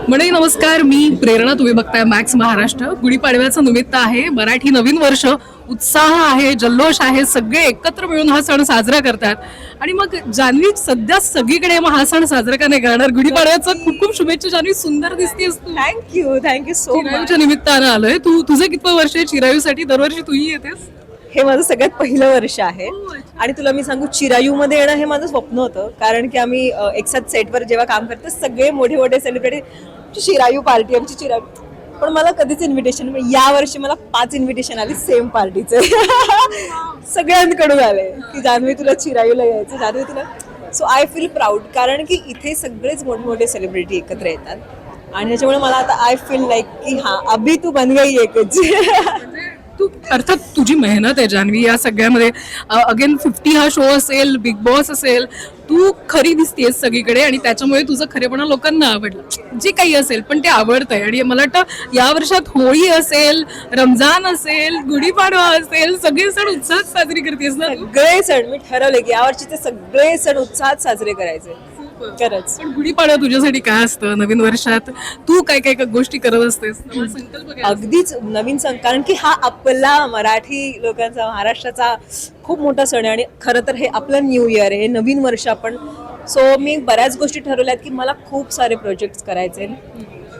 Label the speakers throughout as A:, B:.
A: मंडळी नमस्कार, मी प्रेरणा. तुम्ही बघताय मॅक्स महाराष्ट्र. गुढीपाडव्याचं निमित्त आहे, मराठी नवीन वर्ष, उत्साह आहे, जल्लोष आहे, सगळे एकत्र मिळून हा सण साजरा करतात. आणि मग जान्हवी सध्या सगळीकडे मग हा सण साजरा का नाही करणार? गुढीपाडव्याचं खूप खूप शुभेच्छा जान्हवी, सुंदर दिसतेस तू.
B: Thank you so much.
A: चिरायूच्या निमित्तानं आलोय. तुझं कितवं वर्ष आहे चिरायूसाठी? दरवर्षी तूही येतेस?
B: हे माझं सगळ्यात पहिलं वर्ष आहे आणि तुला मी सांगू, चिरायू मध्ये येणं हे माझं स्वप्न होतं. कारण की आम्ही एकसाथ सेटवर जेव्हा काम करतो सगळे मोठे मोठे सेलिब्रिटी चिरायू पार्टी, आमची चिरायू. पण मला कधीच इन्व्हिटेशन, या वर्षी मला 5 इन्व्हिटेशन आले सेम पार्टीचे. सगळ्यांकडून आले की जान्हवी तुला चिरायूला यायचं, जान्हवी तुला. सो आय फील प्राऊड, कारण की इथे सगळेच मोठे मोठे सेलिब्रिटी एकत्र येतात आणि त्याच्यामुळे मला आता आय फील लाईक की हा अभी तू बन गई एकच.
A: तू अर्थात तुझी मेहनत आहे जान्हवी या सगळ्यामध्ये. अगेन 50 हा शो असेल, बिग बॉस असेल, तू खरी दिसतेस सगळीकडे आणि त्याच्यामुळे तुझं खरेपणा लोकांना आवडलं. जे काही असेल पण ते आवडतंय. आणि मला वाटतं या वर्षात होळी असेल, रमजान असेल, गुढीपाडवा असेल, सगळे सण उत्साहात साजरी करतेस ना?
B: सगळे सण मी ठरवले की यावर्षीचे सगळे सण उत्साहात साजरे करायचे. खरंच.
A: पण गुढीपाडवा तुझ्यासाठी काय असतं? नवीन वर्षात तू काय काय गोष्टी करत असतेस? संकल्प काय?
B: अगदीच नवीन सण, कारण की हा आपला मराठी लोकांचा, महाराष्ट्राचा खूप मोठा सण आहे आणि खरं तर हे आपलं न्यू इयर आहे, हे नवीन वर्ष आपण. सो मी बऱ्याच गोष्टी ठरवल्यात की मला खूप सारे प्रोजेक्ट्स करायचे.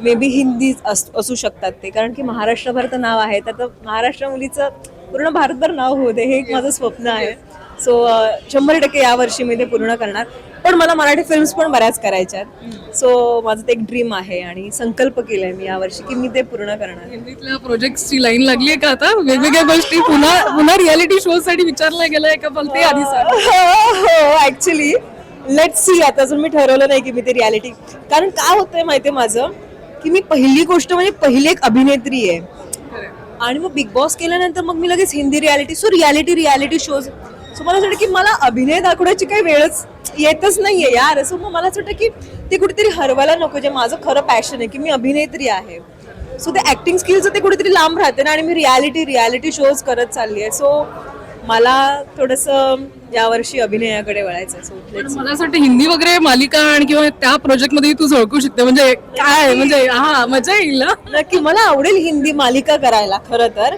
B: मे बी हिंदी असू शकतात ते, कारण की महाराष्ट्रभर तर नाव आहे, तर महाराष्ट्र मुलीचं पूर्ण भारतभर नाव होऊ दे, हे एक माझं स्वप्न आहे. सो 100% यावर्षी मी ते पूर्ण करणार. पण मला मराठी फिल्म्स पण बऱ्याच करायच्या आहेत. सो माझं ते एक ड्रीम आहे आणि संकल्प केलाय मी यावर्षी की मी ते पूर्ण करणार.
A: हिंदीतल्या प्रोजेक्टची लाईन लागली आहे का आता? वेगवेगळ्या गोष्टी पुन्हा रियालिटी शो साठी विचारला गेलाय का? पण ते आधी सांग.
B: हो, ऍक्च्युली लेट्स सी. आता अजून मी ठरवलं नाही की मी ते रियालिटी, कारण काय होतंय माहितीये माझं, की मी पहिली गोष्ट म्हणजे पहिली एक अभिनेत्री आहे आणि मग बिग बॉस केल्यानंतर मग मी लगेच Hindi reality. So reality shows. So मला असं वाटतं की मला अभिनय दाखवण्याची काही वेळच येतच नाहीये यार. सो मग मला असं वाटतं की ते कुठेतरी हरवायला नको, जे माझं खरं पॅशन आहे की मी अभिनेत्री आहे. सो ते ऍक्टिंग स्किलचं ते कुठेतरी लांब राहते ना, आणि मी रियालिटी शोज करत चालली आहे. सो मला थोडंसं यावर्षी अभिनयाकडे वळायचं. सो
A: मला असं वाटतं हिंदी वगैरे मालिका आणि किंवा त्या प्रोजेक्ट मध्ये तू झळकू शकते. म्हणजे काय, म्हणजे हा मजा येईल ना?
B: नक्की मला आवडेल हिंदी मालिका करायला. खरं तर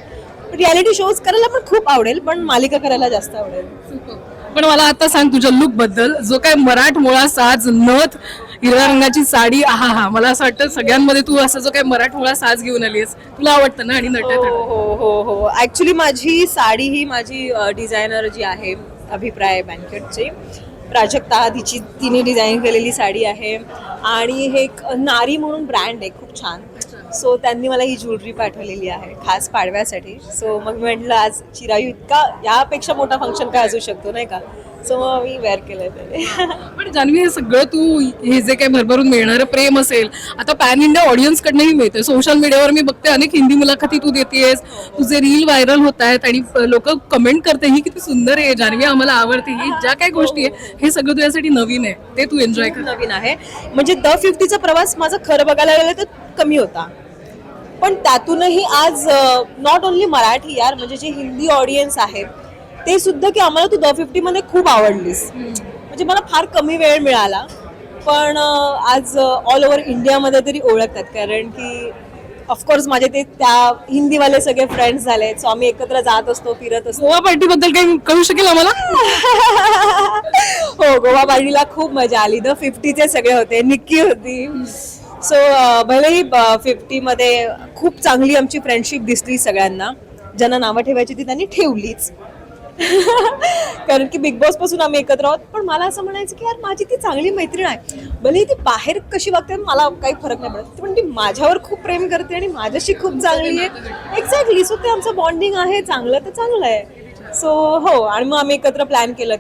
B: रियालिटी शोज करायला पण खूप आवडेल, पण मालिका करायला जास्त आवडेल.
A: पण मला आता सांग तुझ्या लुक बद्दल. जो काय मराठमोळा साज, नथ, हिरव्या रंगाची साडी, हा मला असं वाटतं सगळ्यांमध्ये तू असं जो काय मराठमोळा साज घेऊन आलीस, तुला आवडतं ना? आणि
B: हो. ऍक्च्युली माझी साडी ही माझी डिझायनर जी आहे अभिप्राय बँकेटची, प्राजक्ता, तिने डिझाईन केलेली साडी आहे. आणि हे एक नारी म्हणून ब्रँड आहे खूप छान. सो त्यांनी मला ही ज्वेलरी पाठवलेली आहे खास पाडव्यासाठी. सो मग मी म्हटलं आज चिरायू इतका यापेक्षा मोठा फंक्शन काय असू शकतो, नाही का? सो मग मी वेअर केलंय ते.
A: पण जान्हवी, हे सगळं तू, हे जे काही भरभरून मिळणारं प्रेम असेल, आता पॅन इंडिया ऑडियन्स कडनंही मिळते. सोशल मीडियावर मी बघते अनेक हिंदी मुलाखती तू देतेस, तुझे रील व्हायरल होत आहेत आणि लोक कमेंट करते ही किती सुंदर आहे जान्हवी, आम्हाला आवडते. ही ज्या काही गोष्टी आहे हे सगळं तुझ्यासाठी नवीन आहे, ते तू एन्जॉय कर.
B: नवीन आहे म्हणजे द 50चा प्रवास माझा खरं बघायला गेलं तर कमी होता, पण त्यातूनही आज नॉट ओन्ली मराठी यार, म्हणजे जे हिंदी ऑडियन्स आहे ते सुद्धा की आम्हाला तू द 50 मध्ये खूप आवडलीस. म्हणजे मला फार कमी वेळ मिळाला, पण आज ऑल ओव्हर इंडियामध्ये तरी ओळखतात. कारण की ऑफकोर्स माझे ते त्या हिंदीवाले सगळे फ्रेंड्स झाले. सो आम्ही एकत्र जात असतो, फिरत असतो.
A: गोवा पार्टी बद्दल काही कळू शकेल आम्हाला?
B: हो, गोवा पार्टीला खूप मजा आली. द 50चे सगळे होते, निक्की होती. सो भलेही 50 मध्ये खूप चांगली आमची फ्रेंडशिप दिसली सगळ्यांना. ज्यांना नावं ठेवायची ती त्यांनी ठेवलीच. कारण की बिग बॉस पासून आम्ही एकत्र आहोत. पण मला असं म्हणायचं की यार माझी ती चांगली मैत्रीण आहे. भले ती बाहेर कशी वागते मला काही फरक नाही पडत, पण ती माझ्यावर खूप प्रेम करते आणि माझ्याशी खूप चांगली आहे. एक्झॅक्टली. सो ते आमचं बॉन्डिंग आहे, चांगलं तर चांगलं आहे. सो हो, आणि मग आम्ही एकत्र प्लॅन केलं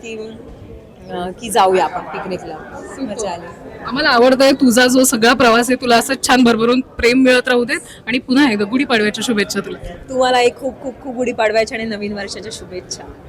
B: की जाऊया आपण पिकनिकला. मजा आली.
A: आम्हाला आवडतंय तुझा जो सगळा प्रवास आहे. तुला असं छान भरभरून प्रेम मिळत राहू देत. आणि पुन्हा एकदा गुढीपाडव्याच्या शुभेच्छा तुला.
B: तुम्हालाही खूप खूप खूप गुढीपाडव्याच्या आणि नवीन वर्षाच्या शुभेच्छा.